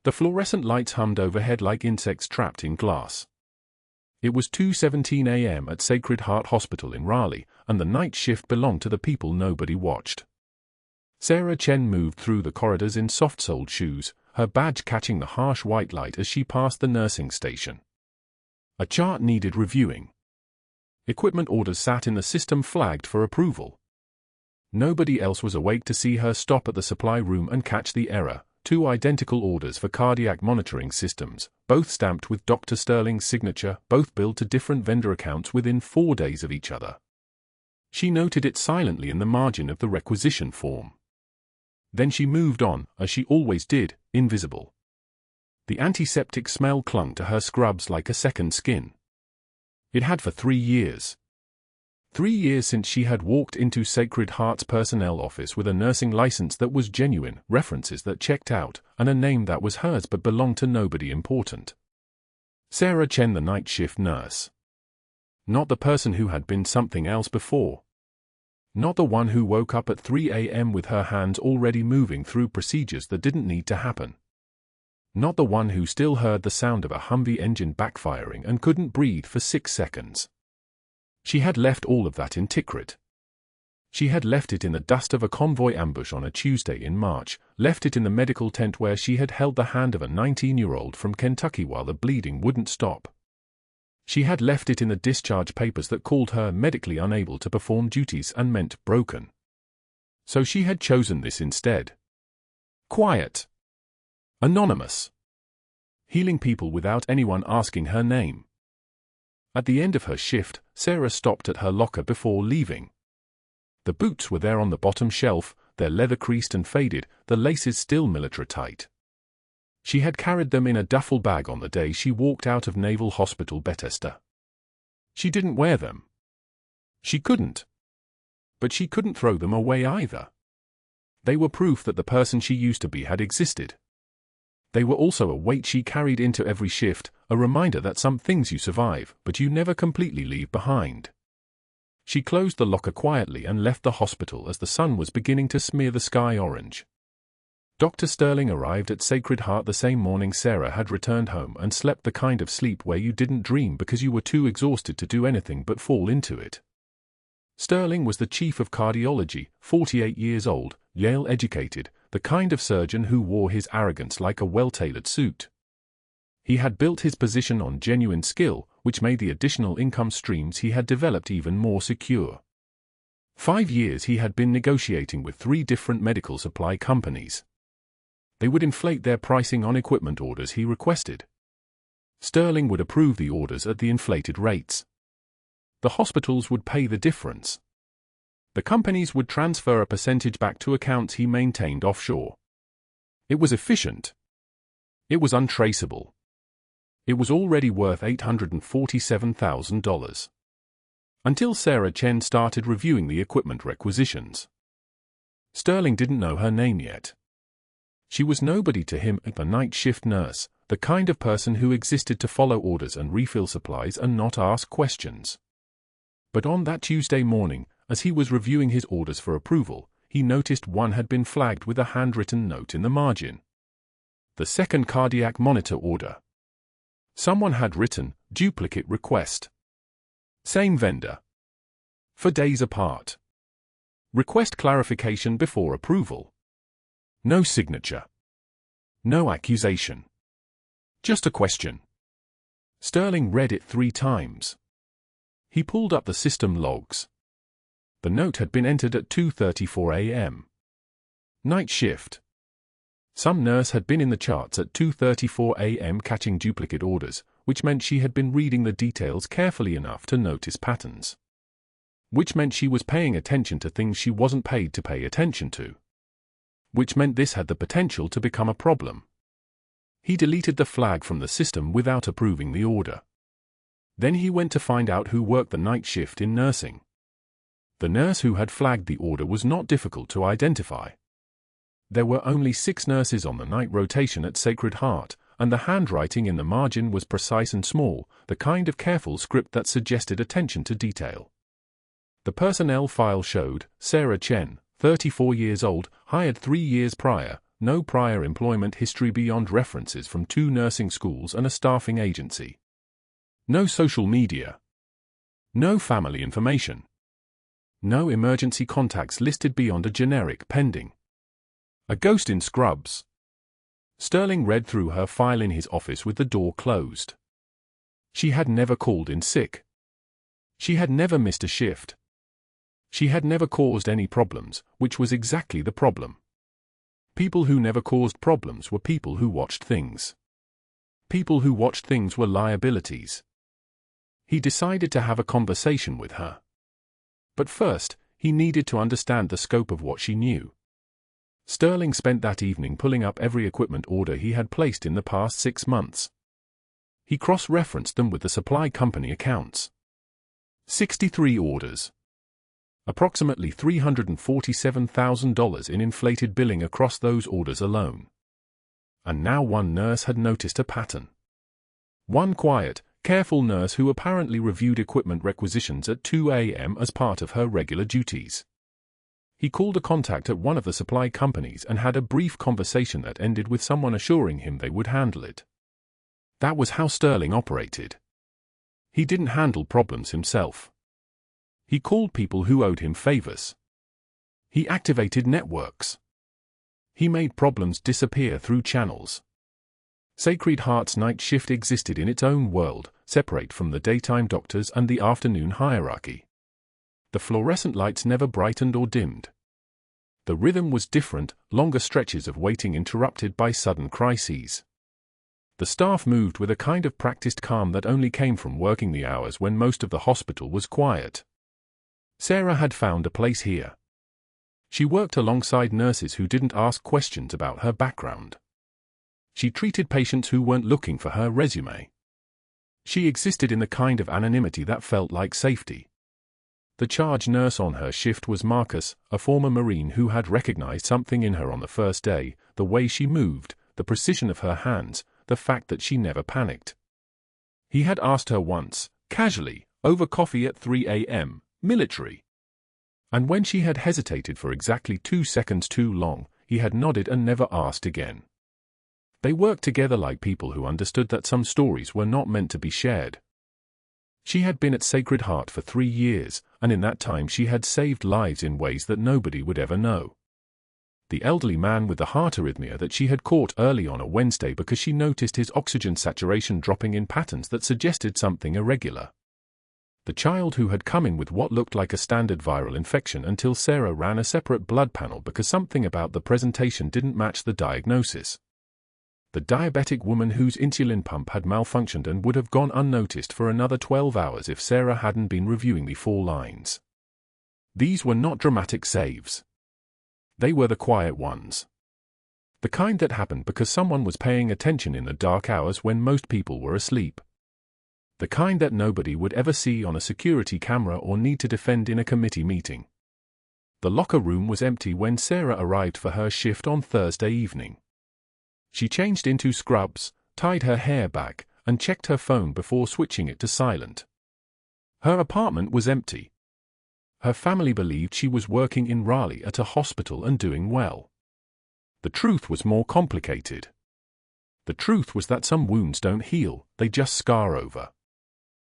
The fluorescent lights hummed overhead like insects trapped in glass. It was 2:17 a.m. at Sacred Heart Hospital in Raleigh, and the night shift belonged to the people nobody watched. Sarah Chen moved through the corridors in soft-soled shoes, her badge catching the harsh white light as she passed the nursing station. A chart needed reviewing. Equipment orders sat in the system flagged for approval. Nobody else was awake to see her stop at the supply room and catch the error. 2 identical orders for cardiac monitoring systems, both stamped with Dr. Sterling's signature, both billed to different vendor accounts within 4 days of each other. She noted it silently in the margin of the requisition form. Then she moved on, as she always did, invisible. The antiseptic smell clung to her scrubs like a second skin. It had for 3 years. 3 years since she had walked into Sacred Heart's personnel office with a nursing license that was genuine, references that checked out, and a name that was hers but belonged to nobody important. Sarah Chen, the night shift nurse. Not the person who had been something else before. Not the one who woke up at 3 a.m. with her hands already moving through procedures that didn't need to happen. Not the one who still heard the sound of a Humvee engine backfiring and couldn't breathe for 6 seconds. She had left all of that in Tikrit. She had left it in the dust of a convoy ambush on a Tuesday in March, left it in the medical tent where she had held the hand of a 19-year-old from Kentucky while the bleeding wouldn't stop. She had left it in the discharge papers that called her medically unable to perform duties and meant broken. So she had chosen this instead. Quiet. Anonymous. Healing people without anyone asking her name. At the end of her shift, Sarah stopped at her locker before leaving. The boots were there on the bottom shelf, their leather creased and faded, the laces still military tight. She had carried them in a duffel bag on the day she walked out of Naval Hospital Bethesda. She didn't wear them. She couldn't. But she couldn't throw them away either. They were proof that the person she used to be had existed. They were also a weight she carried into every shift, a reminder that some things you survive, but you never completely leave behind. She closed the locker quietly and left the hospital as the sun was beginning to smear the sky orange. Dr. Sterling arrived at Sacred Heart the same morning Sarah had returned home and slept the kind of sleep where you didn't dream because you were too exhausted to do anything but fall into it. Sterling was the chief of cardiology, 48 years old, Yale-educated, the kind of surgeon who wore his arrogance like a well-tailored suit. He had built his position on genuine skill, which made the additional income streams he had developed even more secure. 5 years he had been negotiating with 3 different medical supply companies. They would inflate their pricing on equipment orders he requested. Sterling would approve the orders at the inflated rates. The hospitals would pay the difference. The companies would transfer a percentage back to accounts he maintained offshore. It was efficient. It was untraceable. It was already worth $847,000. Until Sarah Chen started reviewing the equipment requisitions. Sterling didn't know her name yet. She was nobody to him, a night shift nurse, the kind of person who existed to follow orders and refill supplies and not ask questions. But on that Tuesday morning, as he was reviewing his orders for approval, he noticed one had been flagged with a handwritten note in the margin. The second cardiac monitor order. Someone had written, duplicate request. Same vendor. For days apart. Request clarification before approval. No signature. No accusation. Just a question. Sterling read it 3 times. He pulled up the system logs. The note had been entered at 2:34 a.m. Night shift. Some nurse had been in the charts at 2:34 a.m. catching duplicate orders, which meant she had been reading the details carefully enough to notice patterns. Which meant she was paying attention to things she wasn't paid to pay attention to. Which meant this had the potential to become a problem. He deleted the flag from the system without approving the order. Then he went to find out who worked the night shift in nursing. The nurse who had flagged the order was not difficult to identify. There were only 6 nurses on the night rotation at Sacred Heart, and the handwriting in the margin was precise and small, the kind of careful script that suggested attention to detail. The personnel file showed, Sarah Chen, 34 years old, hired 3 years prior, no prior employment history beyond references from 2 nursing schools and a staffing agency. No social media. No family information. No emergency contacts listed beyond a generic pending. A ghost in scrubs. Sterling read through her file in his office with the door closed. She had never called in sick. She had never missed a shift. She had never caused any problems, which was exactly the problem. People who never caused problems were people who watched things. People who watched things were liabilities. He decided to have a conversation with her. But first, he needed to understand the scope of what she knew. Sterling spent that evening pulling up every equipment order he had placed in the past 6 months. He cross-referenced them with the supply company accounts. 63 orders. Approximately $347,000 in inflated billing across those orders alone. And now one nurse had noticed a pattern. One quiet, careful nurse who apparently reviewed equipment requisitions at 2 a.m. as part of her regular duties. He called a contact at one of the supply companies and had a brief conversation that ended with someone assuring him they would handle it. That was how Sterling operated. He didn't handle problems himself. He called people who owed him favors. He activated networks. He made problems disappear through channels. Sacred Heart's night shift existed in its own world, separate from the daytime doctors and the afternoon hierarchy. The fluorescent lights never brightened or dimmed. The rhythm was different, longer stretches of waiting interrupted by sudden crises. The staff moved with a kind of practiced calm that only came from working the hours when most of the hospital was quiet. Sarah had found a place here. She worked alongside nurses who didn't ask questions about her background. She treated patients who weren't looking for her resume. She existed in the kind of anonymity that felt like safety. The charge nurse on her shift was Marcus, a former Marine who had recognized something in her on the first day, the way she moved, the precision of her hands, the fact that she never panicked. He had asked her once, casually, over coffee at 3 a.m., military. And when she had hesitated for exactly 2 seconds too long, he had nodded and never asked again. They worked together like people who understood that some stories were not meant to be shared. She had been at Sacred Heart for 3 years, and in that time she had saved lives in ways that nobody would ever know. The elderly man with the heart arrhythmia that she had caught early on a Wednesday because she noticed his oxygen saturation dropping in patterns that suggested something irregular. The child who had come in with what looked like a standard viral infection until Sarah ran a separate blood panel because something about the presentation didn't match the diagnosis. The diabetic woman whose insulin pump had malfunctioned and would have gone unnoticed for another 12 hours if Sarah hadn't been reviewing the 4 lines. These were not dramatic saves. They were the quiet ones. The kind that happened because someone was paying attention in the dark hours when most people were asleep. The kind that nobody would ever see on a security camera or need to defend in a committee meeting. The locker room was empty when Sarah arrived for her shift on Thursday evening. She changed into scrubs, tied her hair back, and checked her phone before switching it to silent. Her apartment was empty. Her family believed she was working in Raleigh at a hospital and doing well. The truth was more complicated. The truth was that some wounds don't heal, they just scar over.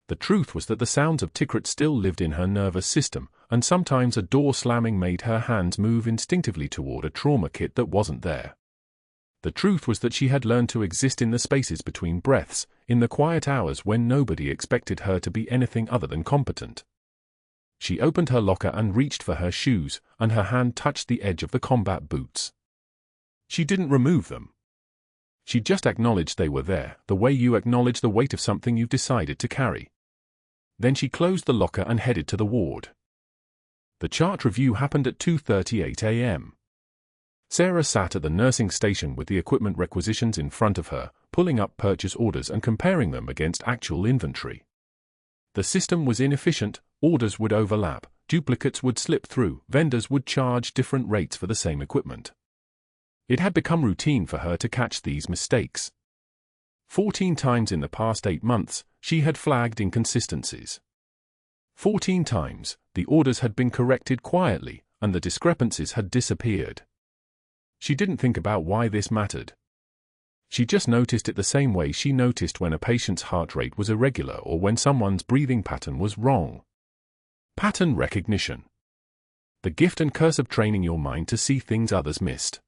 The truth was that the sounds of Tikrit still lived in her nervous system, and sometimes a door slamming made her hands move instinctively toward a trauma kit that wasn't there. The truth was that she had learned to exist in the spaces between breaths, in the quiet hours when nobody expected her to be anything other than competent. She opened her locker and reached for her shoes, and her hand touched the edge of the combat boots. She didn't remove them. She just acknowledged they were there, the way you acknowledge the weight of something you've decided to carry. Then she closed the locker and headed to the ward. The chart review happened at 2:38 a.m. Sarah sat at the nursing station with the equipment requisitions in front of her, pulling up purchase orders and comparing them against actual inventory. The system was inefficient, orders would overlap, duplicates would slip through, vendors would charge different rates for the same equipment. It had become routine for her to catch these mistakes. 14 times in the past 8 months, she had flagged inconsistencies. 14 times, the orders had been corrected quietly, and the discrepancies had disappeared. She didn't think about why this mattered. She just noticed it the same way she noticed when a patient's heart rate was irregular or when someone's breathing pattern was wrong. Pattern recognition. The gift and curse of training your mind to see things others missed.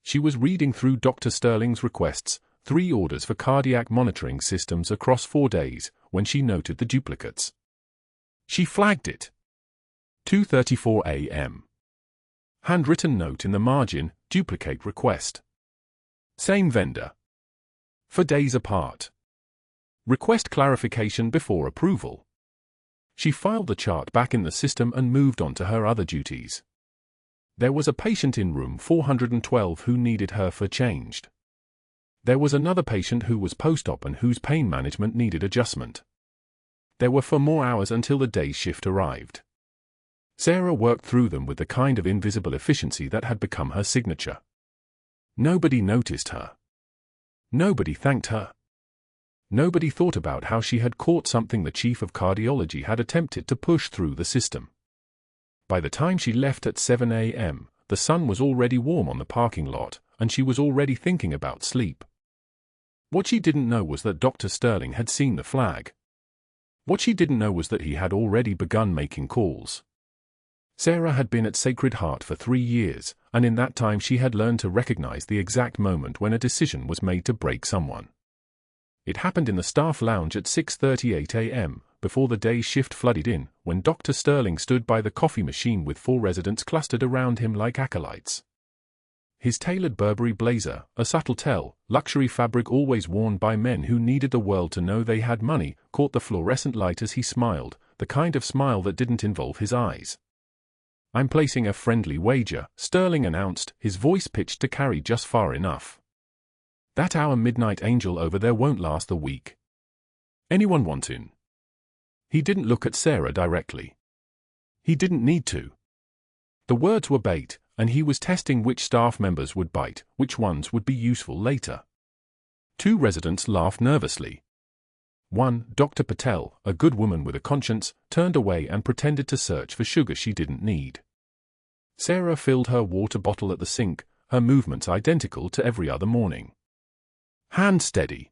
She was reading through Dr. Sterling's requests, 3 orders for cardiac monitoring systems across 4 days, when she noted the duplicates. She flagged it. 2:34 a.m. Handwritten note in the margin, duplicate request. Same vendor. For days apart. Request clarification before approval. She filed the chart back in the system and moved on to her other duties. There was a patient in room 412 who needed her for changed. There was another patient who was post-op and whose pain management needed adjustment. There were 4 more hours until the day's shift arrived. Sarah worked through them with the kind of invisible efficiency that had become her signature. Nobody noticed her. Nobody thanked her. Nobody thought about how she had caught something the chief of cardiology had attempted to push through the system. By the time she left at 7 a.m., the sun was already warm on the parking lot, and she was already thinking about sleep. What she didn't know was that Dr. Sterling had seen the flag. What she didn't know was that he had already begun making calls. Sarah had been at Sacred Heart for 3 years, and in that time she had learned to recognize the exact moment when a decision was made to break someone. It happened in the staff lounge at 6:38 a.m., before the day's shift flooded in, when Dr. Sterling stood by the coffee machine with 4 residents clustered around him like acolytes. His tailored Burberry blazer, a subtle tell, luxury fabric always worn by men who needed the world to know they had money, caught the fluorescent light as he smiled, the kind of smile that didn't involve his eyes. "I'm placing a friendly wager," Sterling announced, his voice pitched to carry just far enough. "That our midnight angel over there won't last the week. Anyone want in?" He didn't look at Sarah directly. He didn't need to. The words were bait, and he was testing which staff members would bite, which ones would be useful later. 2 residents laughed nervously. One, Dr. Patel, a good woman with a conscience, turned away and pretended to search for sugar she didn't need. Sarah filled her water bottle at the sink, her movements identical to every other morning. Hand steady.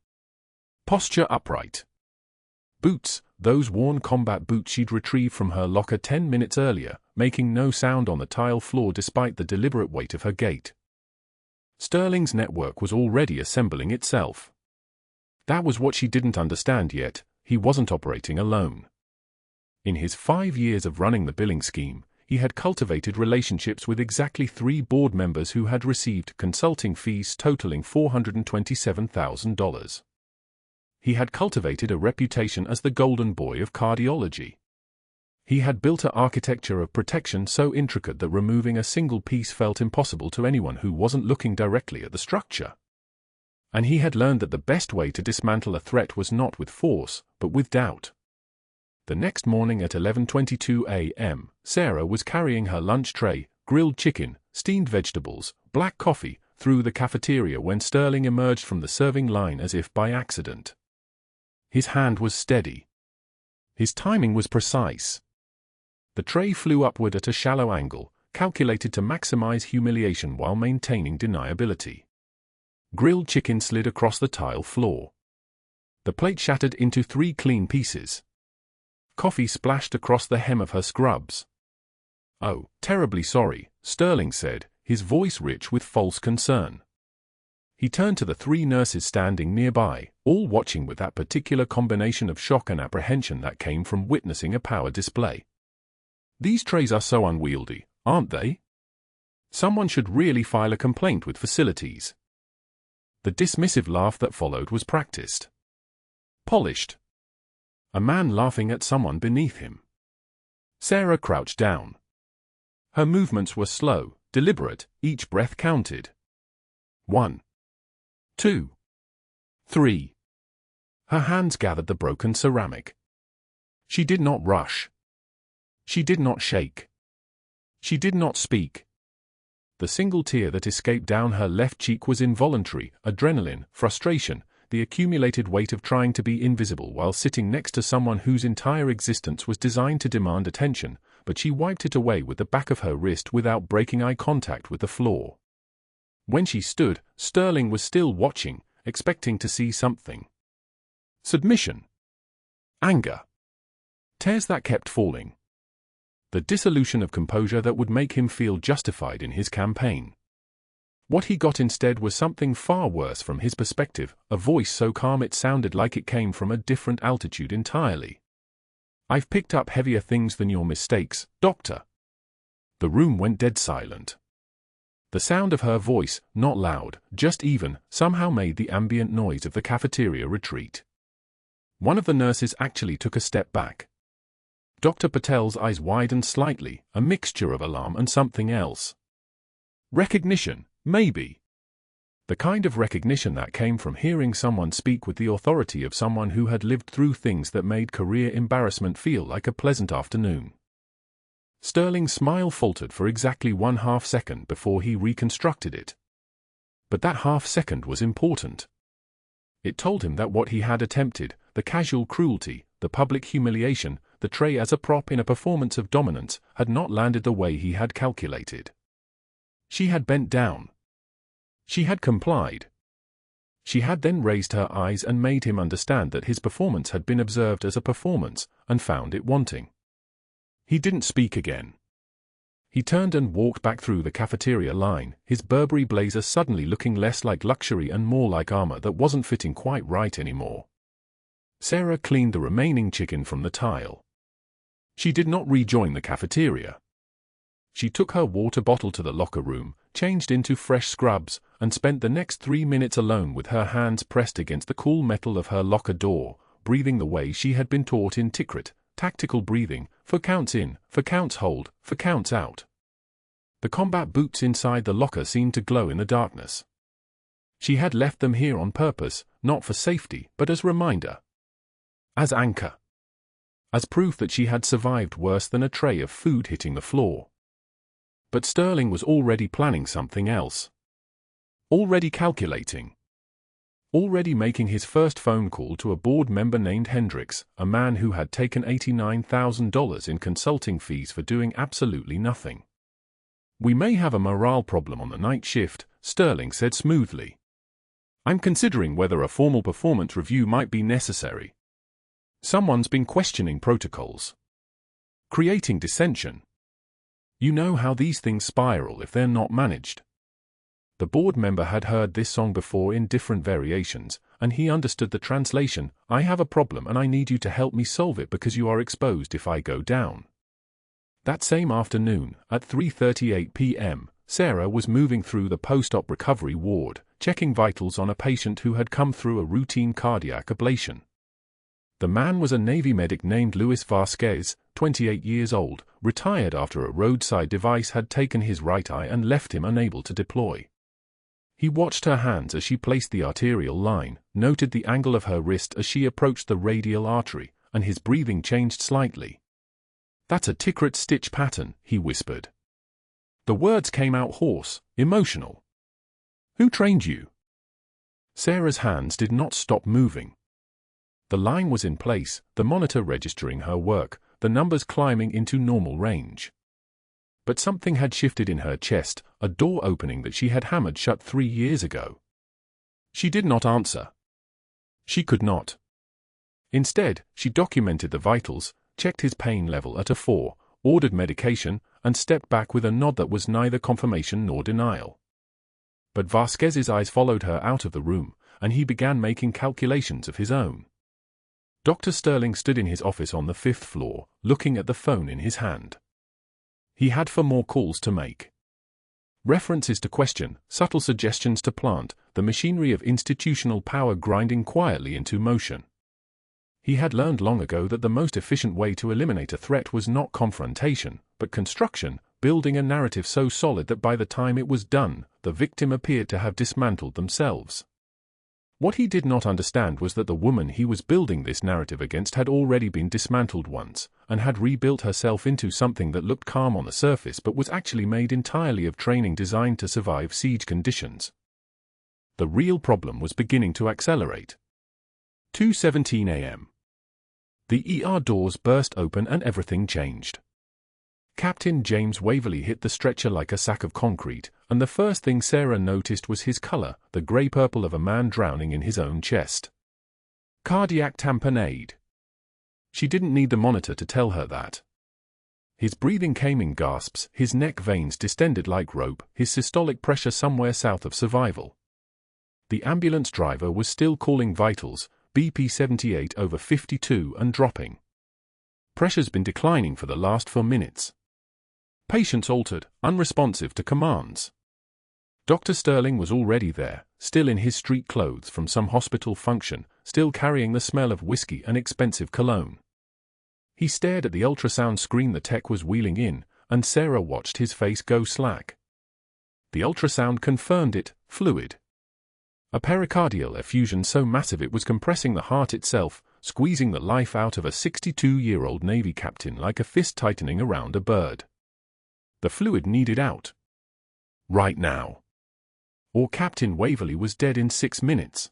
Posture upright. Boots, those worn combat boots she'd retrieved from her locker 10 minutes earlier, making no sound on the tile floor despite the deliberate weight of her gait. Sterling's network was already assembling itself. That was what she didn't understand yet, he wasn't operating alone. In his 5 years of running the billing scheme, he had cultivated relationships with exactly 3 board members who had received consulting fees totaling $427,000. He had cultivated a reputation as the golden boy of cardiology. He had built an architecture of protection so intricate that removing a single piece felt impossible to anyone who wasn't looking directly at the structure. And he had learned that the best way to dismantle a threat was not with force, but with doubt. The next morning at 11:22 a.m., Sarah was carrying her lunch tray, grilled chicken, steamed vegetables, black coffee, through the cafeteria when Sterling emerged from the serving line as if by accident. His hand was steady. His timing was precise. The tray flew upward at a shallow angle, calculated to maximize humiliation while maintaining deniability. Grilled chicken slid across the tile floor. The plate shattered into 3 clean pieces. Coffee splashed across the hem of her scrubs. "Oh, terribly sorry," Sterling said, his voice rich with false concern. He turned to the 3 nurses standing nearby, all watching with that particular combination of shock and apprehension that came from witnessing a power display. "These trays are so unwieldy, aren't they? Someone should really file a complaint with facilities." The dismissive laugh that followed was practiced. Polished. A man laughing at someone beneath him. Sarah crouched down. Her movements were slow, deliberate, each breath counted. 1, 2, 3. Her hands gathered the broken ceramic. She did not rush. She did not shake. She did not speak. The single tear that escaped down her left cheek was involuntary, adrenaline, frustration, the accumulated weight of trying to be invisible while sitting next to someone whose entire existence was designed to demand attention, but she wiped it away with the back of her wrist without breaking eye contact with the floor. When she stood, Sterling was still watching, expecting to see something. Submission. Anger. Tears that kept falling. The dissolution of composure that would make him feel justified in his campaign. What he got instead was something far worse from his perspective, a voice so calm it sounded like it came from a different altitude entirely. "I've picked up heavier things than your mistakes, Doctor." The room went dead silent. The sound of her voice, not loud, just even, somehow made the ambient noise of the cafeteria retreat. One of the nurses actually took a step back. Dr. Patel's eyes widened slightly, a mixture of alarm and something else. Recognition, maybe. The kind of recognition that came from hearing someone speak with the authority of someone who had lived through things that made career embarrassment feel like a pleasant afternoon. Sterling's smile faltered for exactly 1/2 second before he reconstructed it. But that half second was important. It told him that what he had attempted, the casual cruelty, the public humiliation, the tray as a prop in a performance of dominance, had not landed the way he had calculated. She had bent down. She had complied. She had then raised her eyes and made him understand that his performance had been observed as a performance, and found it wanting. He didn't speak again. He turned and walked back through the cafeteria line, his Burberry blazer suddenly looking less like luxury and more like armor that wasn't fitting quite right anymore. Sarah cleaned the remaining chicken from the tile. She did not rejoin the cafeteria. She took her water bottle to the locker room, changed into fresh scrubs, and spent the next 3 minutes alone with her hands pressed against the cool metal of her locker door, breathing the way she had been taught in Tikrit. Tactical breathing, for counts in, for counts hold, for counts out. The combat boots inside the locker seemed to glow in the darkness. She had left them here on purpose, not for safety, but as reminder. As anchor. As proof that she had survived worse than a tray of food hitting the floor. But Sterling was already planning something else. Already calculating. Already making his first phone call to a board member named Hendricks, a man who had taken $89,000 in consulting fees for doing absolutely nothing. "We may have a morale problem on the night shift," Sterling said smoothly. "I'm considering whether a formal performance review might be necessary. Someone's been questioning protocols. Creating dissension. You know how these things spiral if they're not managed." The board member had heard this song before in different variations, and he understood the translation. "I have a problem and I need you to help me solve it because you are exposed if I go down." That same afternoon, at 3:38 p.m., Sarah was moving through the post-op recovery ward, checking vitals on a patient who had come through a routine cardiac ablation. The man was a Navy medic named Luis Vasquez, 28 years old, retired after a roadside device had taken his right eye and left him unable to deploy. He watched her hands as she placed the arterial line, noted the angle of her wrist as she approached the radial artery, and his breathing changed slightly. "That's a Tikrit stitch pattern," he whispered. The words came out hoarse, emotional. "Who trained you?" Sarah's hands did not stop moving. The line was in place, the monitor registering her work, the numbers climbing into normal range. But something had shifted in her chest, a door opening that she had hammered shut 3 years ago. She did not answer. She could not. Instead, she documented the vitals, checked his pain level at a 4, ordered medication, and stepped back with a nod that was neither confirmation nor denial. But Vasquez's eyes followed her out of the room, and he began making calculations of his own. Dr. Sterling stood in his office on the 5th floor, looking at the phone in his hand. He had 4 more calls to make. References to question, subtle suggestions to plant, the machinery of institutional power grinding quietly into motion. He had learned long ago that the most efficient way to eliminate a threat was not confrontation, but construction, building a narrative so solid that by the time it was done, the victim appeared to have dismantled themselves. What he did not understand was that the woman he was building this narrative against had already been dismantled once, and had rebuilt herself into something that looked calm on the surface but was actually made entirely of training designed to survive siege conditions. The real problem was beginning to accelerate. 2:17 a.m. The ER doors burst open and everything changed. Captain James Waverley hit the stretcher like a sack of concrete, and the first thing Sarah noticed was his color, the grey-purple of a man drowning in his own chest. Cardiac tamponade. She didn't need the monitor to tell her that. His breathing came in gasps, his neck veins distended like rope, his systolic pressure somewhere south of survival. The ambulance driver was still calling vitals, BP 78/52 and dropping. Pressure's been declining for the last 4 minutes. Patients altered, unresponsive to commands. Dr. Sterling was already there, still in his street clothes from some hospital function, still carrying the smell of whiskey and expensive cologne. He stared at the ultrasound screen the tech was wheeling in, and Sarah watched his face go slack. The ultrasound confirmed it, fluid. A pericardial effusion so massive it was compressing the heart itself, squeezing the life out of a 62-year-old Navy captain like a fist tightening around a bird. The fluid needed out. Right now. Or Captain Waverley was dead in 6 minutes.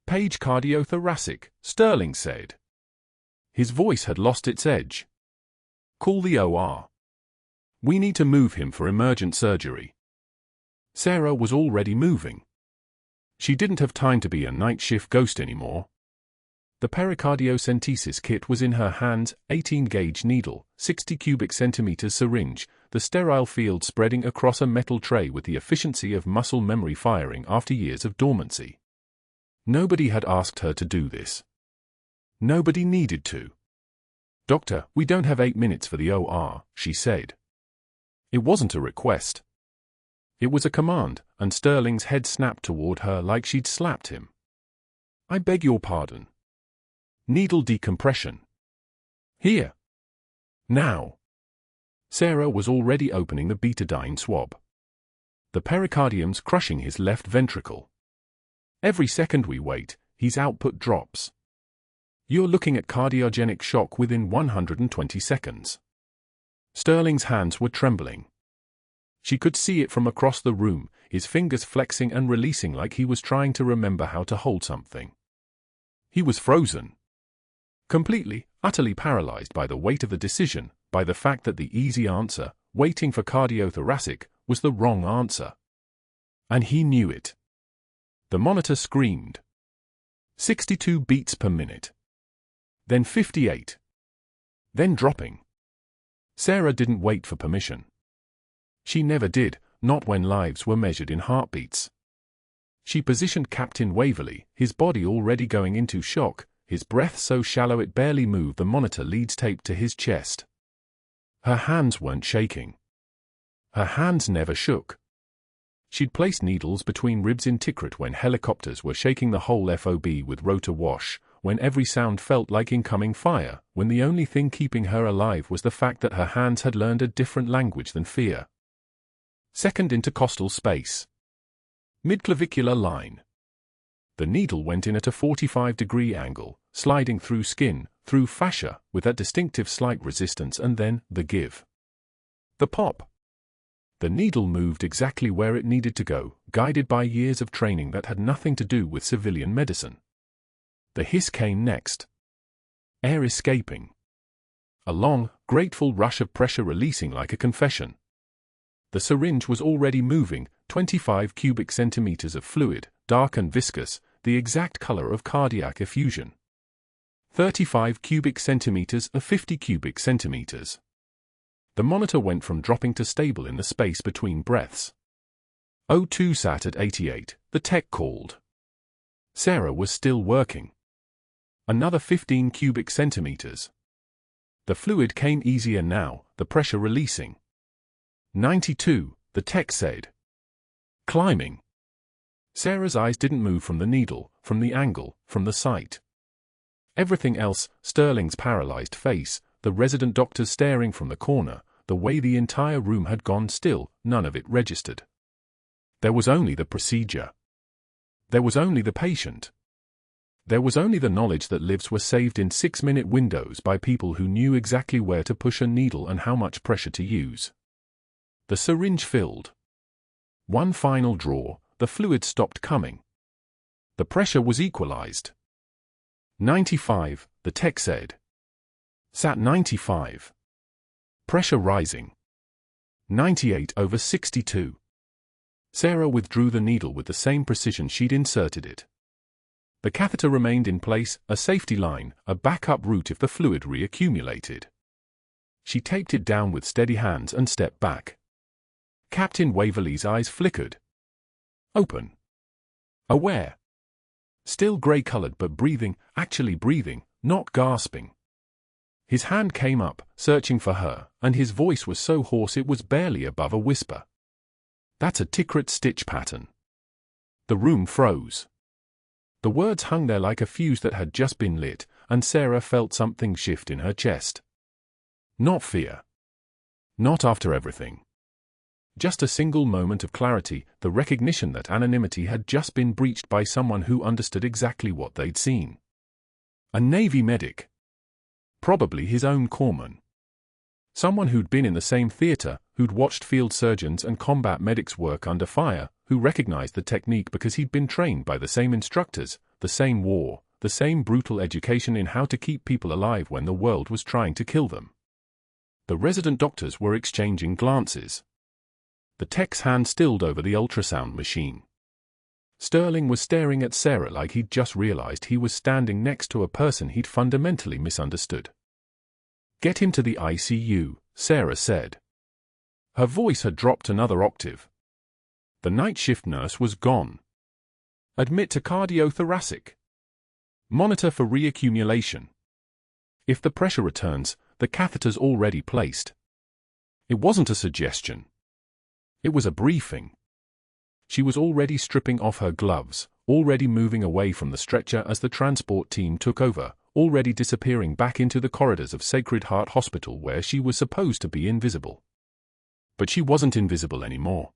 Page cardiothoracic, Sterling said. His voice had lost its edge. Call the OR. We need to move him for emergent surgery. Sarah was already moving. She didn't have time to be a night shift ghost anymore. The pericardiocentesis kit was in her hands, 18-gauge needle, 60 cubic centimeters syringe, the sterile field spreading across a metal tray with the efficiency of muscle memory firing after years of dormancy. Nobody had asked her to do this. Nobody needed to. Doctor, we don't have 8 minutes for the OR, she said. It wasn't a request. It was a command, and Sterling's head snapped toward her like she'd slapped him. I beg your pardon. Needle decompression. Here. Now. Sarah was already opening the betadine swab. The pericardium's crushing his left ventricle. Every second we wait, his output drops. You're looking at cardiogenic shock within 120 seconds. Sterling's hands were trembling. She could see it from across the room, his fingers flexing and releasing like he was trying to remember how to hold something. He was frozen. Completely, utterly paralyzed by the weight of the decision, by the fact that the easy answer, waiting for cardiothoracic, was the wrong answer. And he knew it. The monitor screamed. 62 beats per minute. Then 58. Then dropping. Sarah didn't wait for permission. She never did, not when lives were measured in heartbeats. She positioned Captain Waverley, his body already going into shock, his breath so shallow it barely moved the monitor leads taped to his chest. Her hands weren't shaking. Her hands never shook. She'd placed needles between ribs in Tikrit when helicopters were shaking the whole FOB with rotor wash, when every sound felt like incoming fire, when the only thing keeping her alive was the fact that her hands had learned a different language than fear. Second intercostal space. Midclavicular line. The needle went in at a 45-degree angle, sliding through skin, through fascia, with that distinctive slight resistance and then, the give. The pop. The needle moved exactly where it needed to go, guided by years of training that had nothing to do with civilian medicine. The hiss came next. Air escaping. A long, grateful rush of pressure releasing like a confession. The syringe was already moving, 25 cubic centimeters of fluid, dark and viscous, the exact color of cardiac effusion. 35 cubic centimeters of 50 cubic centimeters. The monitor went from dropping to stable in the space between breaths. O2 sat at 88, the tech called. Sarah was still working. Another 15 cubic centimeters. The fluid came easier now, the pressure releasing. 92, the tech said. Climbing. Sarah's eyes didn't move from the needle, from the angle, from the sight. Everything else, Sterling's paralyzed face, the resident doctors staring from the corner, the way the entire room had gone still, none of it registered. There was only the procedure. There was only the patient. There was only the knowledge that lives were saved in 6-minute windows by people who knew exactly where to push a needle and how much pressure to use. The syringe filled. One final draw, the fluid stopped coming. The pressure was equalized. 95, the tech said. Sat 95. Pressure rising. 98/62. Sarah withdrew the needle with the same precision she'd inserted it. The catheter remained in place, a safety line, a backup route if the fluid reaccumulated. She taped it down with steady hands and stepped back. Captain Waverley's eyes flickered. Open. Aware. Still grey-coloured but breathing, actually breathing, not gasping. His hand came up, searching for her, and his voice was so hoarse it was barely above a whisper. That's a Tikrit stitch pattern. The room froze. The words hung there like a fuse that had just been lit, and Sarah felt something shift in her chest. Not fear. Not after everything. Just a single moment of clarity, the recognition that anonymity had just been breached by someone who understood exactly what they'd seen. A Navy medic. Probably his own corpsman. Someone who'd been in the same theater, who'd watched field surgeons and combat medics work under fire, who recognized the technique because he'd been trained by the same instructors, the same war, the same brutal education in how to keep people alive when the world was trying to kill them. The resident doctors were exchanging glances. The tech's hand stilled over the ultrasound machine. Sterling was staring at Sarah like he'd just realized he was standing next to a person he'd fundamentally misunderstood. Get him to the ICU, Sarah said. Her voice had dropped another octave. The night shift nurse was gone. Admit to cardiothoracic. Monitor for reaccumulation. If the pressure returns, the catheter's already placed. It wasn't a suggestion. It was a briefing. She was already stripping off her gloves, already moving away from the stretcher as the transport team took over, already disappearing back into the corridors of Sacred Heart Hospital where she was supposed to be invisible. But she wasn't invisible anymore.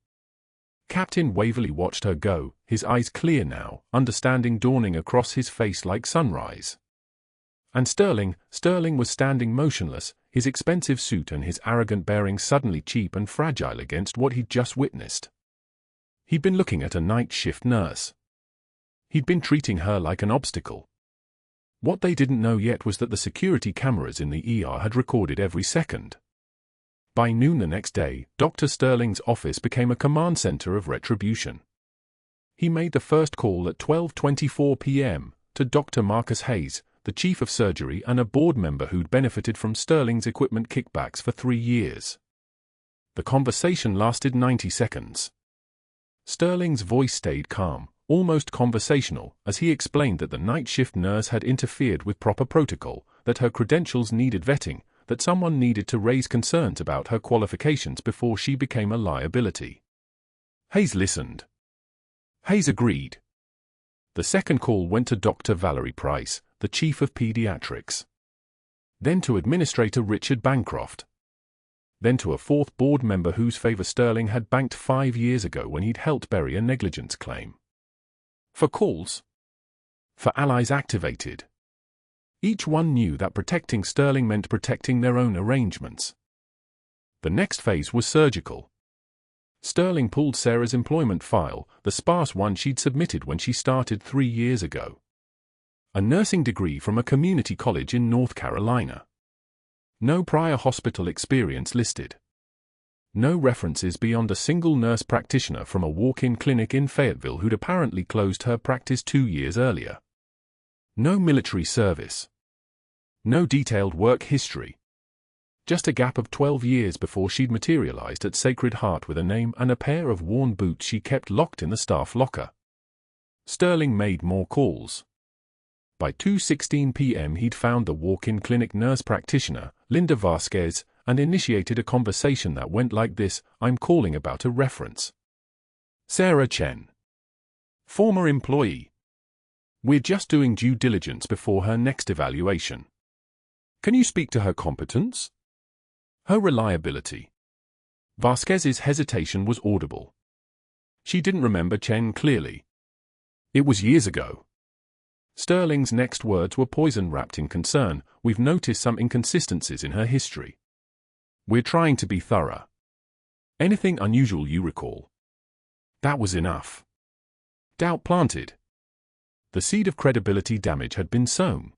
Captain Waverley watched her go, his eyes clear now, understanding dawning across his face like sunrise. And Sterling was standing motionless, his expensive suit and his arrogant bearing suddenly cheap and fragile against what he'd just witnessed. He'd been looking at a night shift nurse. He'd been treating her like an obstacle. What they didn't know yet was that the security cameras in the ER had recorded every second. By noon the next day, Dr. Sterling's office became a command center of retribution. He made the first call at 12:24 p.m. to Dr. Marcus Hayes, the chief of surgery and a board member who'd benefited from Sterling's equipment kickbacks for 3 years. The conversation lasted 90 seconds. Sterling's voice stayed calm, almost conversational, as he explained that the night shift nurse had interfered with proper protocol, that her credentials needed vetting, that someone needed to raise concerns about her qualifications before she became a liability. Hayes listened. Hayes agreed. The second call went to Dr. Valerie Price, the chief of pediatrics. Then to Administrator Richard Bancroft. Then to a fourth board member whose favor Sterling had banked 5 years ago when he'd helped bury a negligence claim. For calls. For allies activated. Each one knew that protecting Sterling meant protecting their own arrangements. The next phase was surgical. Sterling pulled Sarah's employment file, the sparse one she'd submitted when she started 3 years ago. A nursing degree from a community college in North Carolina. No prior hospital experience listed. No references beyond a single nurse practitioner from a walk-in clinic in Fayetteville who'd apparently closed her practice 2 years earlier. No military service. No detailed work history. Just a gap of 12 years before she'd materialized at Sacred Heart with a name and a pair of worn boots she kept locked in the staff locker. Sterling made more calls. By 2:16 p.m. he'd found the walk-in clinic nurse practitioner, Linda Vasquez, and initiated a conversation that went like this: I'm calling about a reference. Sarah Chen. Former employee. We're just doing due diligence before her next evaluation. Can you speak to her competence? Her reliability. Vasquez's hesitation was audible. She didn't remember Chen clearly. It was years ago. Sterling's next words were poison wrapped in concern. We've noticed some inconsistencies in her history. We're trying to be thorough. Anything unusual you recall? That was enough. Doubt planted. The seed of credibility damage had been sown.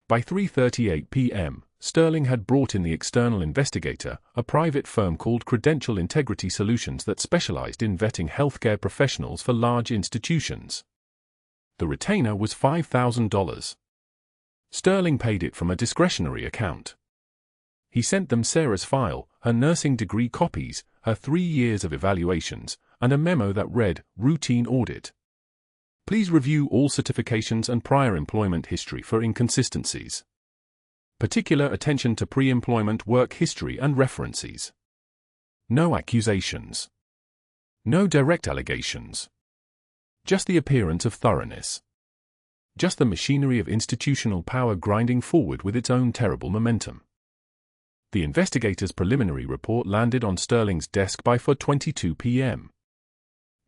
By 3:38 p.m., Sterling had brought in the external investigator, a private firm called Credential Integrity Solutions that specialized in vetting healthcare professionals for large institutions. The retainer was $5,000. Sterling paid it from a discretionary account. He sent them Sarah's file, her nursing degree copies, her 3 years of evaluations, and a memo that read, "Routine audit. Please review all certifications and prior employment history for inconsistencies. Particular attention to pre-employment work history and references. No accusations. No direct allegations. Just the appearance of thoroughness. Just the machinery of institutional power grinding forward with its own terrible momentum." The investigator's preliminary report landed on Sterling's desk by 4:22 p.m.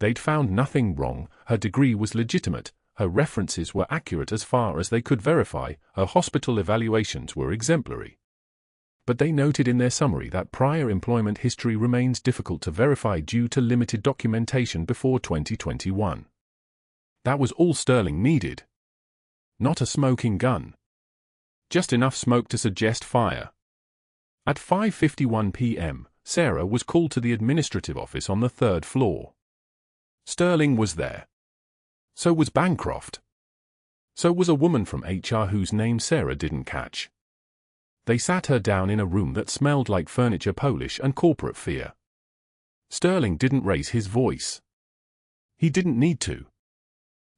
They'd found nothing wrong, her degree was legitimate, her references were accurate as far as they could verify, her hospital evaluations were exemplary. But they noted in their summary that prior employment history remains difficult to verify due to limited documentation before 2021. That was all Sterling needed. Not a smoking gun. Just enough smoke to suggest fire. At 5:51 p.m., Sarah was called to the administrative office on the 3rd floor. Sterling was there. So was Bancroft. So was a woman from HR whose name Sarah didn't catch. They sat her down in a room that smelled like furniture polish and corporate fear. Sterling didn't raise his voice. He didn't need to.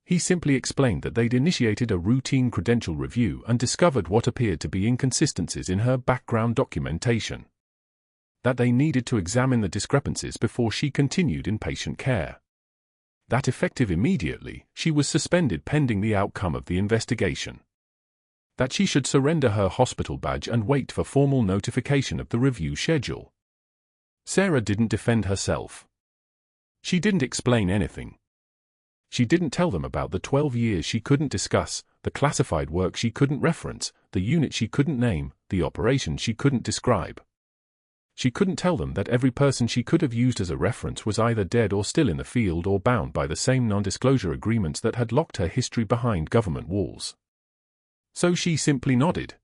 He simply explained that they'd initiated a routine credential review and discovered what appeared to be inconsistencies in her background documentation. That they needed to examine the discrepancies before she continued in patient care. That effective immediately, she was suspended pending the outcome of the investigation. That she should surrender her hospital badge and wait for formal notification of the review schedule. Sarah didn't defend herself. She didn't explain anything. She didn't tell them about the 12 years she couldn't discuss, the classified work she couldn't reference, the unit she couldn't name, the operation she couldn't describe. She couldn't tell them that every person she could have used as a reference was either dead or still in the field or bound by the same non-disclosure agreements that had locked her history behind government walls. So she simply nodded.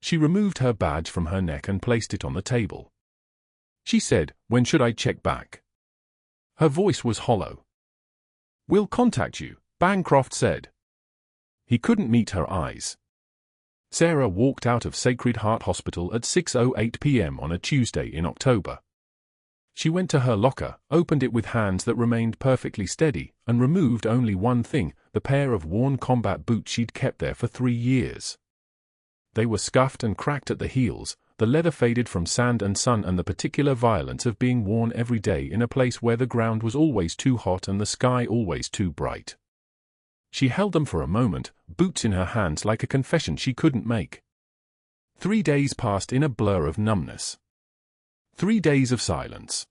She removed her badge from her neck and placed it on the table. She said, "When should I check back?" Her voice was hollow. "We'll contact you," Bancroft said. He couldn't meet her eyes. Sarah walked out of Sacred Heart Hospital at 6:08 p.m. on a Tuesday in October. She went to her locker, opened it with hands that remained perfectly steady, and removed only one thing, the pair of worn combat boots she'd kept there for 3 years. They were scuffed and cracked at the heels, the leather faded from sand and sun and the particular violence of being worn every day in a place where the ground was always too hot and the sky always too bright. She held them for a moment, boots in her hands like a confession she couldn't make. 3 days passed in a blur of numbness. 3 days of silence.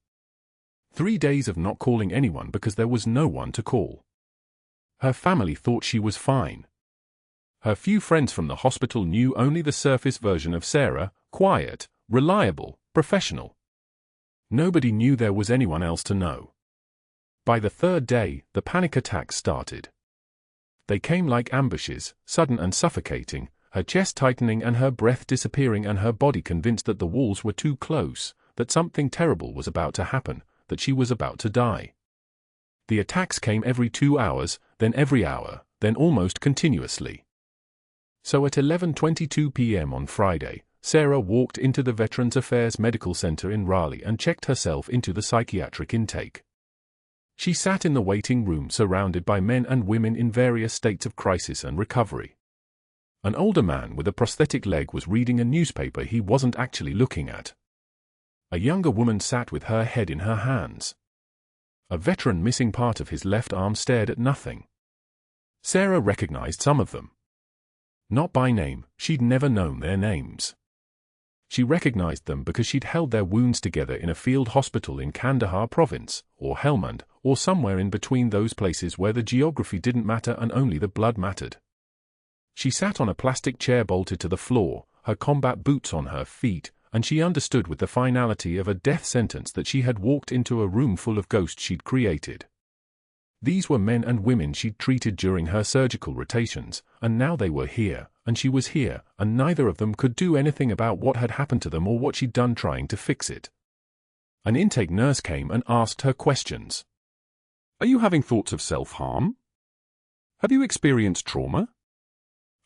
3 days of not calling anyone because there was no one to call. Her family thought she was fine. Her few friends from the hospital knew only the surface version of Sarah, quiet, reliable, professional. Nobody knew there was anyone else to know. By the 3rd day, the panic attacks started. They came like ambushes, sudden and suffocating, her chest tightening and her breath disappearing and her body convinced that the walls were too close, that something terrible was about to happen, that she was about to die. The attacks came every 2 hours, then every hour, then almost continuously. So at 11:22 p.m. on Friday, Sarah walked into the Veterans Affairs Medical Center in Raleigh and checked herself into the psychiatric intake. She sat in the waiting room surrounded by men and women in various states of crisis and recovery. An older man with a prosthetic leg was reading a newspaper he wasn't actually looking at. A younger woman sat with her head in her hands. A veteran missing part of his left arm stared at nothing. Sarah recognized some of them. Not by name, she'd never known their names. She recognized them because she'd held their wounds together in a field hospital in Kandahar province, or Helmand, or somewhere in between those places where the geography didn't matter and only the blood mattered. She sat on a plastic chair bolted to the floor, her combat boots on her feet, and she understood with the finality of a death sentence that she had walked into a room full of ghosts she'd created. These were men and women she'd treated during her surgical rotations, and now they were here, and she was here, and neither of them could do anything about what had happened to them or what she'd done trying to fix it. An intake nurse came and asked her questions. "Are you having thoughts of self-harm? Have you experienced trauma?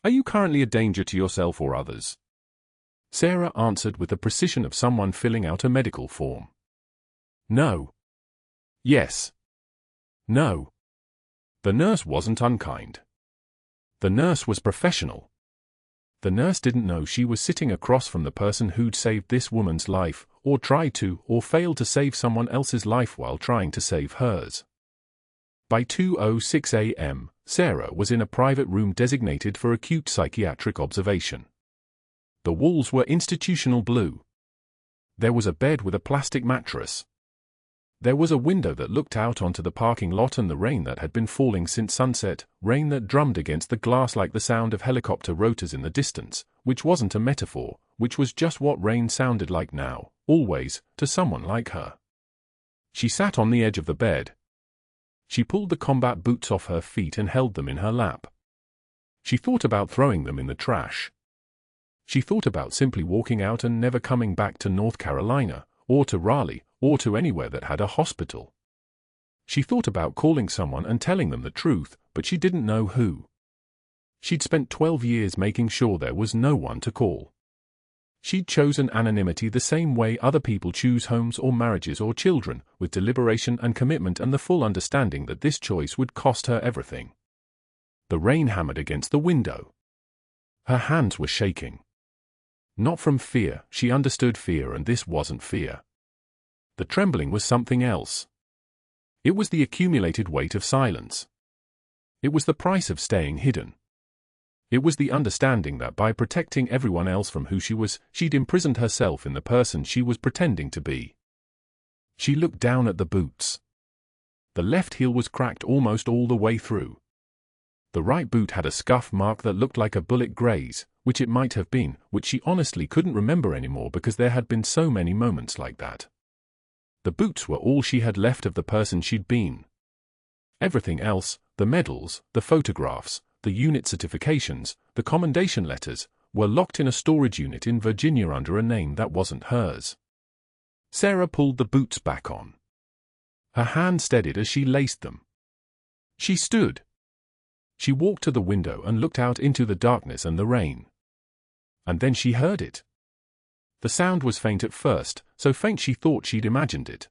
Are you currently a danger to yourself or others?" Sarah answered with the precision of someone filling out a medical form. "No. Yes. No." The nurse wasn't unkind. The nurse was professional. The nurse didn't know she was sitting across from the person who'd saved this woman's life, or tried to, or failed to save someone else's life while trying to save hers. By 2:06 a.m., Sarah was in a private room designated for acute psychiatric observation. The walls were institutional blue. There was a bed with a plastic mattress. There was a window that looked out onto the parking lot and the rain that had been falling since sunset, rain that drummed against the glass like the sound of helicopter rotors in the distance, which wasn't a metaphor, which was just what rain sounded like now, always, to someone like her. She sat on the edge of the bed. She pulled the combat boots off her feet and held them in her lap. She thought about throwing them in the trash. She thought about simply walking out and never coming back to North Carolina, or to Raleigh, or to anywhere that had a hospital. She thought about calling someone and telling them the truth, but she didn't know who. She'd spent 12 years making sure there was no one to call. She'd chosen anonymity the same way other people choose homes or marriages or children, with deliberation and commitment and the full understanding that this choice would cost her everything. The rain hammered against the window. Her hands were shaking. Not from fear, she understood fear, and this wasn't fear. The trembling was something else. It was the accumulated weight of silence. It was the price of staying hidden. It was the understanding that by protecting everyone else from who she was, she'd imprisoned herself in the person she was pretending to be. She looked down at the boots. The left heel was cracked almost all the way through. The right boot had a scuff mark that looked like a bullet graze, which it might have been, which she honestly couldn't remember anymore because there had been so many moments like that. The boots were all she had left of the person she'd been. Everything else, the medals, the photographs, the unit certifications, the commendation letters, were locked in a storage unit in Virginia under a name that wasn't hers. Sarah pulled the boots back on. Her hand steadied as she laced them. She stood. She walked to the window and looked out into the darkness and the rain. And then she heard it. The sound was faint at first, so faint she thought she'd imagined it.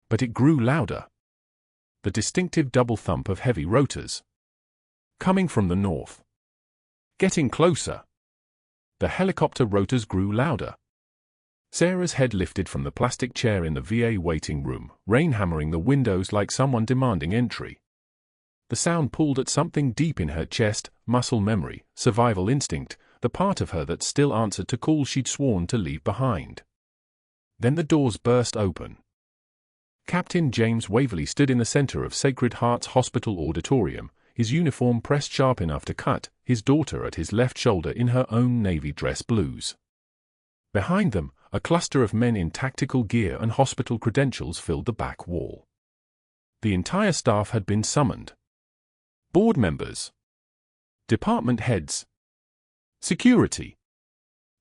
But it grew louder. The distinctive double thump of heavy rotors. Coming from the north. Getting closer. The helicopter rotors grew louder. Sarah's head lifted from the plastic chair in the VA waiting room, rain hammering the windows like someone demanding entry. The sound pulled at something deep in her chest, muscle memory, survival instinct, the part of her that still answered to calls she'd sworn to leave behind. Then the doors burst open. Captain James Waverly stood in the center of Sacred Heart's hospital auditorium, his uniform pressed sharp enough to cut, his daughter at his left shoulder in her own navy dress blues. Behind them, a cluster of men in tactical gear and hospital credentials filled the back wall. The entire staff had been summoned. Board members. Department heads. Security.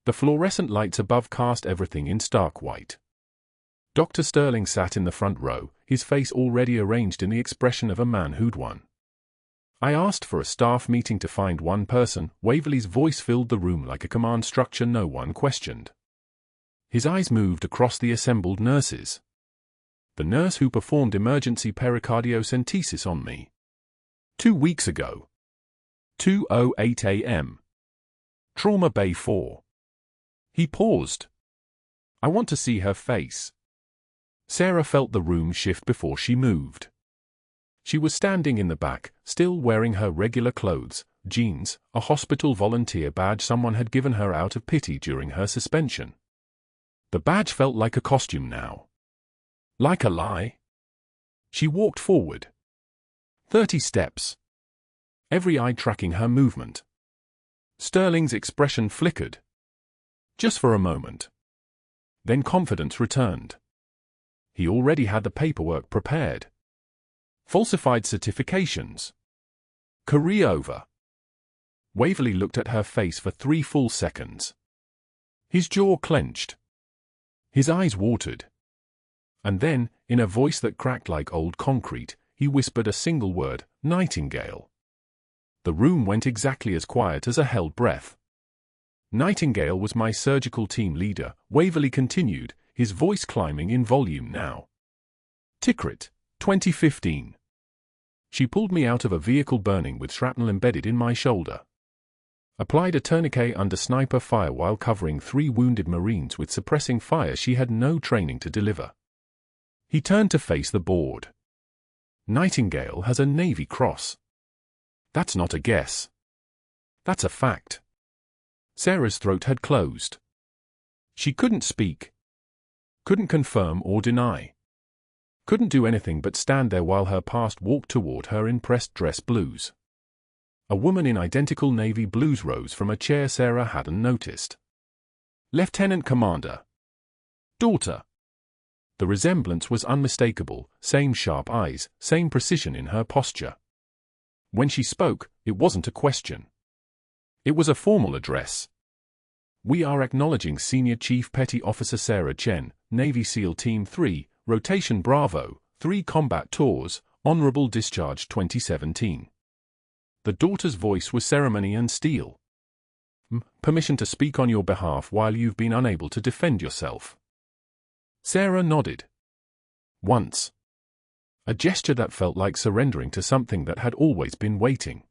The fluorescent lights above cast everything in stark white. Dr. Sterling sat in the front row, his face already arranged in the expression of a man who'd won. I asked for a staff meeting to find one person. Waverly's voice filled the room like a command structure no one questioned. His eyes moved across the assembled nurses. The nurse who performed emergency pericardiocentesis on me 2 weeks ago. 2:08 a.m. Trauma Bay 4. He paused. I want to see her face. Sarah felt the room shift before she moved. She was standing in the back, still wearing her regular clothes, jeans, a hospital volunteer badge someone had given her out of pity during her suspension. The badge felt like a costume now. Like a lie. She walked forward. 30 steps. Every eye tracking her movement. Sterling's expression flickered. Just for a moment. Then confidence returned. He already had the paperwork prepared. Falsified certifications. Career over. Waverley looked at her face for 3 full seconds. His jaw clenched. His eyes watered. And then, in a voice that cracked like old concrete, he whispered a single word, "Nightingale." The room went exactly as quiet as a held breath. "Nightingale was my surgical team leader," Waverley continued, his voice climbing in volume now. "Tikrit, 2015. She pulled me out of a vehicle burning with shrapnel embedded in my shoulder. Applied a tourniquet under sniper fire while covering 3 wounded Marines with suppressing fire she had no training to deliver." He turned to face the board. "Nightingale has a Navy Cross. That's not a guess. That's a fact." Sarah's throat had closed. She couldn't speak. Couldn't confirm or deny. Couldn't do anything but stand there while her past walked toward her in pressed dress blues. A woman in identical navy blues rose from a chair Sarah hadn't noticed. "Lieutenant Commander. Daughter." The resemblance was unmistakable, same sharp eyes, same precision in her posture. When she spoke, it wasn't a question. It was a formal address. "We are acknowledging Senior Chief Petty Officer Sarah Chen, Navy SEAL Team 3, Rotation Bravo, 3 Combat Tours, Honorable Discharge 2017. The daughter's voice was ceremony and steel. "Permission to speak on your behalf while you've been unable to defend yourself." Sarah nodded. Once. A gesture that felt like surrendering to something that had always been waiting.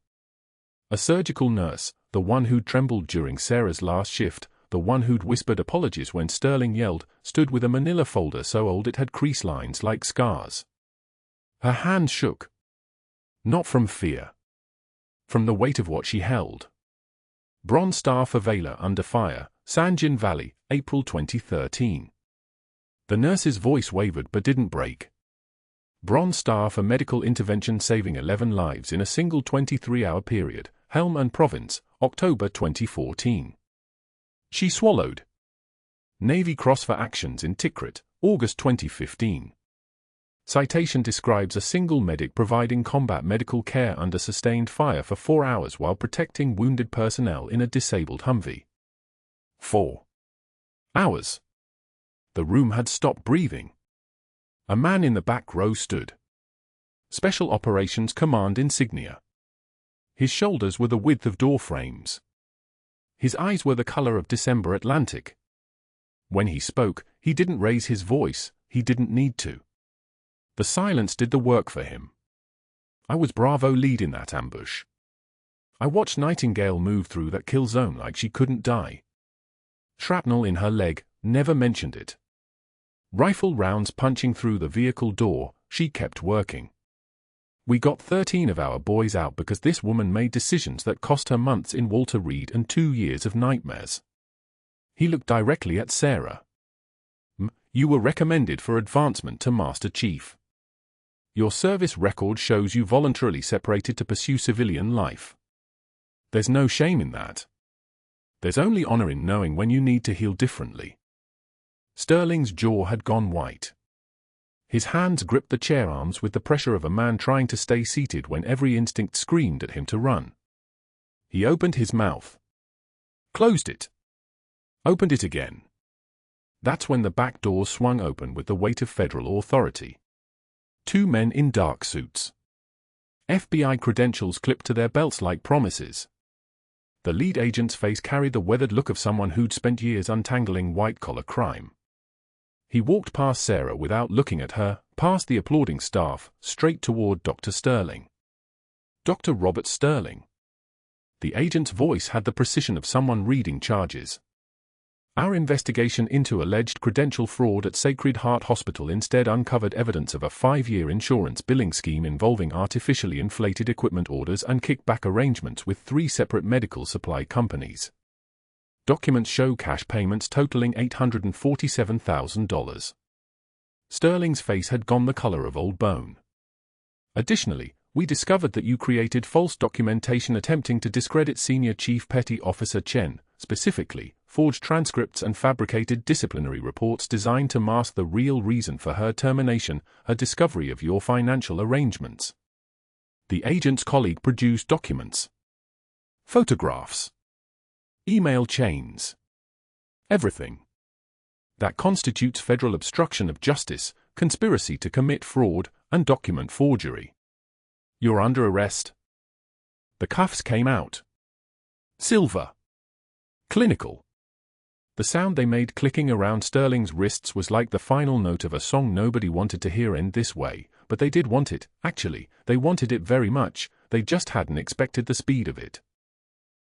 A surgical nurse, the one who'd trembled during Sarah's last shift, the one who'd whispered apologies when Sterling yelled, stood with a manila folder so old it had crease lines like scars. Her hand shook. Not from fear. From the weight of what she held. Bronze Star for Valor Under Fire, Sanjin Valley, April 2013. The nurse's voice wavered but didn't break. Bronze Star for medical intervention saving 11 lives in a single 23-hour period, Helm and Province, October 2014. She swallowed. Navy Cross for actions in Tikrit, August 2015. Citation describes a single medic providing combat medical care under sustained fire for 4 hours while protecting wounded personnel in a disabled Humvee. 4 hours. The room had stopped breathing. A man in the back row stood. Special Operations Command insignia. His shoulders were the width of door frames. His eyes were the color of December Atlantic. When he spoke, he didn't raise his voice, he didn't need to. The silence did the work for him. I was Bravo lead in that ambush. I watched Nightingale move through that kill zone like she couldn't die. Shrapnel in her leg, never mentioned it. Rifle rounds punching through the vehicle door, she kept working. We got 13 of our boys out because this woman made decisions that cost her months in Walter Reed and 2 years of nightmares. He looked directly at Sarah. You were recommended for advancement to Master Chief. Your service record shows you voluntarily separated to pursue civilian life. There's no shame in that. There's only honor in knowing when you need to heal differently. Sterling's jaw had gone white. His hands gripped the chair arms with the pressure of a man trying to stay seated when every instinct screamed at him to run. He opened his mouth. Closed it. Opened it again. That's when the back door swung open with the weight of federal authority. 2 men in dark suits. FBI credentials clipped to their belts like promises. The lead agent's face carried the weathered look of someone who'd spent years untangling white-collar crime. He walked past Sarah without looking at her, past the applauding staff, straight toward Dr. Sterling. Dr. Robert Sterling. The agent's voice had the precision of someone reading charges. Our investigation into alleged credential fraud at Sacred Heart Hospital instead uncovered evidence of a 5-year insurance billing scheme involving artificially inflated equipment orders and kickback arrangements with 3 separate medical supply companies. Documents show cash payments totaling $847,000. Sterling's face had gone the color of old bone. Additionally, we discovered that you created false documentation attempting to discredit Senior Chief Petty Officer Chen, specifically, forged transcripts and fabricated disciplinary reports designed to mask the real reason for her termination, a discovery of your financial arrangements. The agent's colleague produced documents. Photographs. Email chains. Everything. That constitutes federal obstruction of justice, conspiracy to commit fraud, and document forgery. You're under arrest. The cuffs came out. Silver. Clinical. The sound they made clicking around Sterling's wrists was like the final note of a song nobody wanted to hear end this way, but they did want it. Actually, they wanted it very much, they just hadn't expected the speed of it.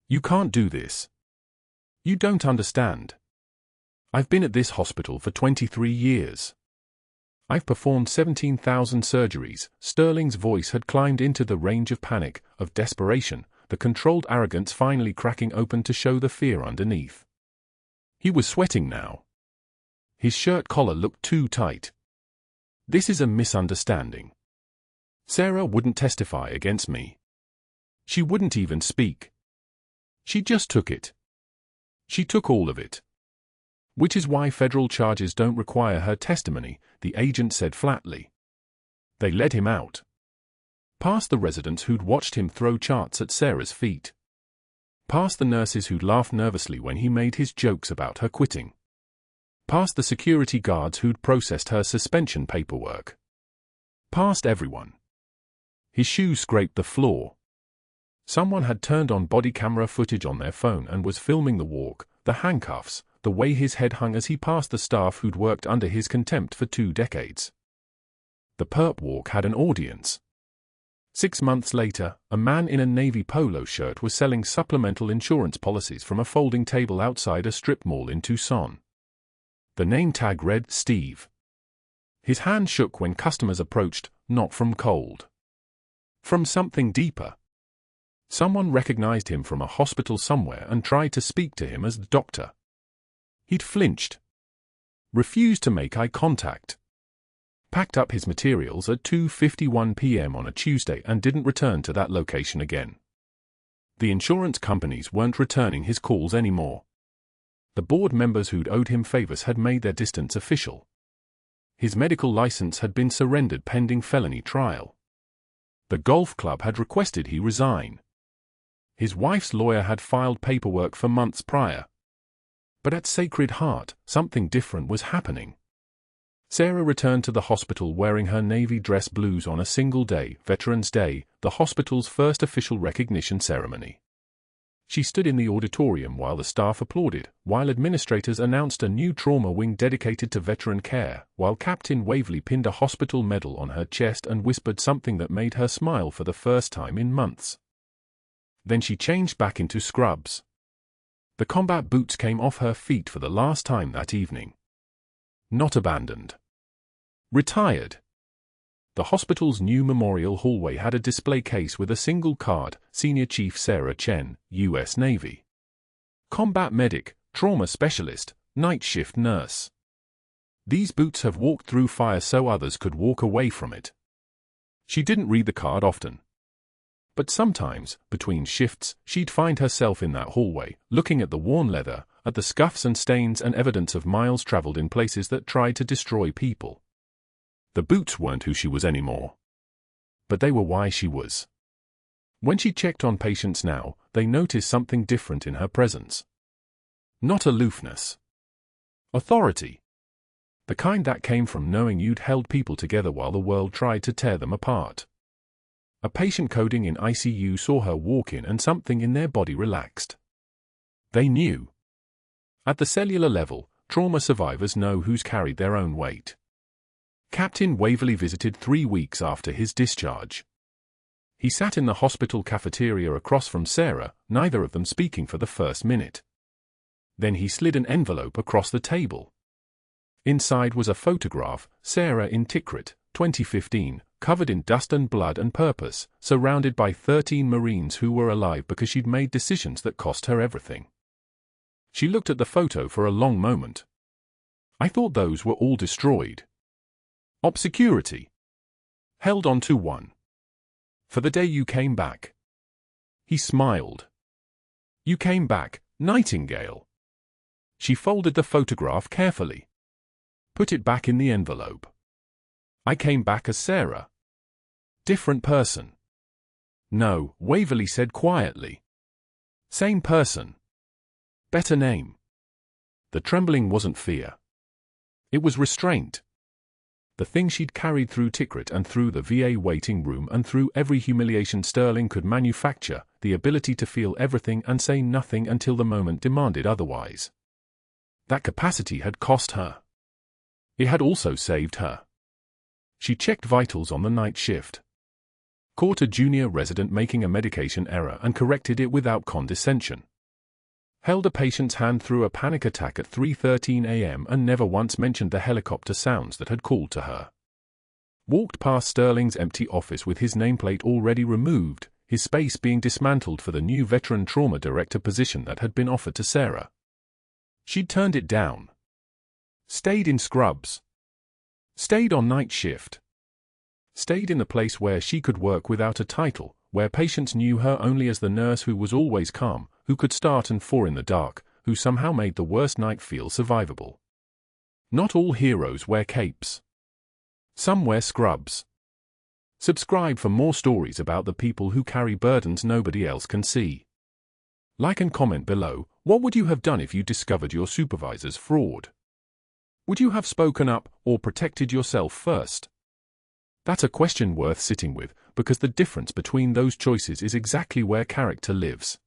You can't do this. You don't understand. I've been at this hospital for 23 years. I've performed 17,000 surgeries. Sterling's voice had climbed into the range of panic, of desperation, the controlled arrogance finally cracking open to show the fear underneath. He was sweating now. His shirt collar looked too tight. This is a misunderstanding. Sarah wouldn't testify against me. She wouldn't even speak. She just took it. She took all of it. Which is why federal charges don't require her testimony, the agent said flatly. They led him out. Past the residents who'd watched him throw charts at Sarah's feet. Past the nurses who'd laughed nervously when he made his jokes about her quitting. Past the security guards who'd processed her suspension paperwork. Past everyone. His shoes scraped the floor. Someone had turned on body camera footage on their phone and was filming the walk, the handcuffs, the way his head hung as he passed the staff who'd worked under his contempt for 2 decades. The perp walk had an audience. 6 months later, a man in a navy polo shirt was selling supplemental insurance policies from a folding table outside a strip mall in Tucson. The name tag read Steve. His hand shook when customers approached, not from cold. From something deeper. Someone recognized him from a hospital somewhere and tried to speak to him as the doctor. He'd flinched. Refused to make eye contact. Packed up his materials at 2:51 p.m. on a Tuesday and didn't return to that location again. The insurance companies weren't returning his calls anymore. The board members who'd owed him favors had made their distance official. His medical license had been surrendered pending felony trial. The golf club had requested he resign. His wife's lawyer had filed paperwork for months prior. But at Sacred Heart, something different was happening. Sarah returned to the hospital wearing her navy dress blues on a single day, Veterans Day, the hospital's first official recognition ceremony. She stood in the auditorium while the staff applauded, while administrators announced a new trauma wing dedicated to veteran care, while Captain Waverly pinned a hospital medal on her chest and whispered something that made her smile for the first time in months. Then she changed back into scrubs. The combat boots came off her feet for the last time that evening. Not abandoned. Retired. The hospital's new memorial hallway had a display case with a single card, Senior Chief Sarah Chen, U.S. Navy. Combat medic, trauma specialist, night shift nurse. These boots have walked through fire so others could walk away from it. She didn't read the card often. But sometimes, between shifts, she'd find herself in that hallway, looking at the worn leather, at the scuffs and stains and evidence of miles traveled in places that tried to destroy people. The boots weren't who she was anymore. But they were why she was. When she checked on patients now, they noticed something different in her presence. Not aloofness. Authority. The kind that came from knowing you'd held people together while the world tried to tear them apart. A patient coding in ICU saw her walk in and something in their body relaxed. They knew. At the cellular level, trauma survivors know who's carried their own weight. Captain Waverly visited 3 weeks after his discharge. He sat in the hospital cafeteria across from Sarah, neither of them speaking for the first minute. Then he slid an envelope across the table. Inside was a photograph, Sarah in Tikrit, 2015, covered in dust and blood and purpose, surrounded by 13 Marines who were alive because she'd made decisions that cost her everything. She looked at the photo for a long moment. I thought those were all destroyed. Obscurity. Held on to one. For the day you came back. He smiled. You came back, Nightingale. She folded the photograph carefully. Put it back in the envelope. I came back as Sarah. Different person. No, Waverly said quietly. Same person. Better name. The trembling wasn't fear. It was restraint. The thing she'd carried through Tikrit and through the VA waiting room and through every humiliation Sterling could manufacture, the ability to feel everything and say nothing until the moment demanded otherwise. That capacity had cost her. It had also saved her. She checked vitals on the night shift. Caught a junior resident making a medication error and corrected it without condescension. Held a patient's hand through a panic attack at 3:13 a.m. and never once mentioned the helicopter sounds that had called to her. Walked past Sterling's empty office with his nameplate already removed, his space being dismantled for the new veteran trauma director position that had been offered to Sarah. She'd turned it down. Stayed in scrubs. Stayed on night shift. Stayed in the place where she could work without a title, where patients knew her only as the nurse who was always calm, who could start and fall in the dark, who somehow made the worst night feel survivable. Not all heroes wear capes. Some wear scrubs. Subscribe for more stories about the people who carry burdens nobody else can see. Like and comment below, what would you have done if you discovered your supervisor's fraud? Would you have spoken up or protected yourself first? That's a question worth sitting with, because the difference between those choices is exactly where character lives.